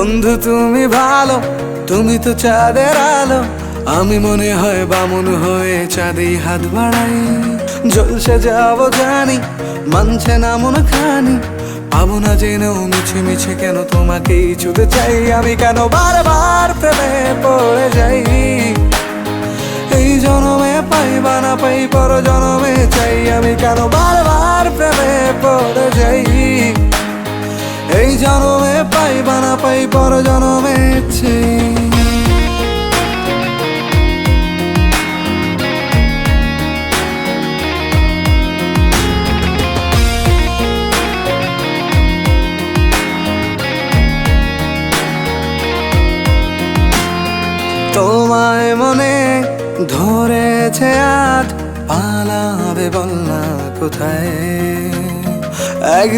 বন্ধু তুমি ভালো, তুমি তো চাঁদের আলো, আমি মনে হয় বামুন হয়ে চাঁদে হাত বাড়াই। জলসে যাবো জানি, মানছে না মন খানি, পাবো না জেনেও মিছে মিছে কেন তোমাকেই ছুতে চাই। আমি কেন বারবার প্রেমে পড়ে যাই, এই জনমে পাই বা না পাই পর জনমে চাই। আমি কেন বারবার প্রেমে পড়ে যাই, এই জনমে পাই বা না পাই পর জনমে চাই। তোমায় মনে ধরেছে আজ, পালাবে বল না কোথায়। এক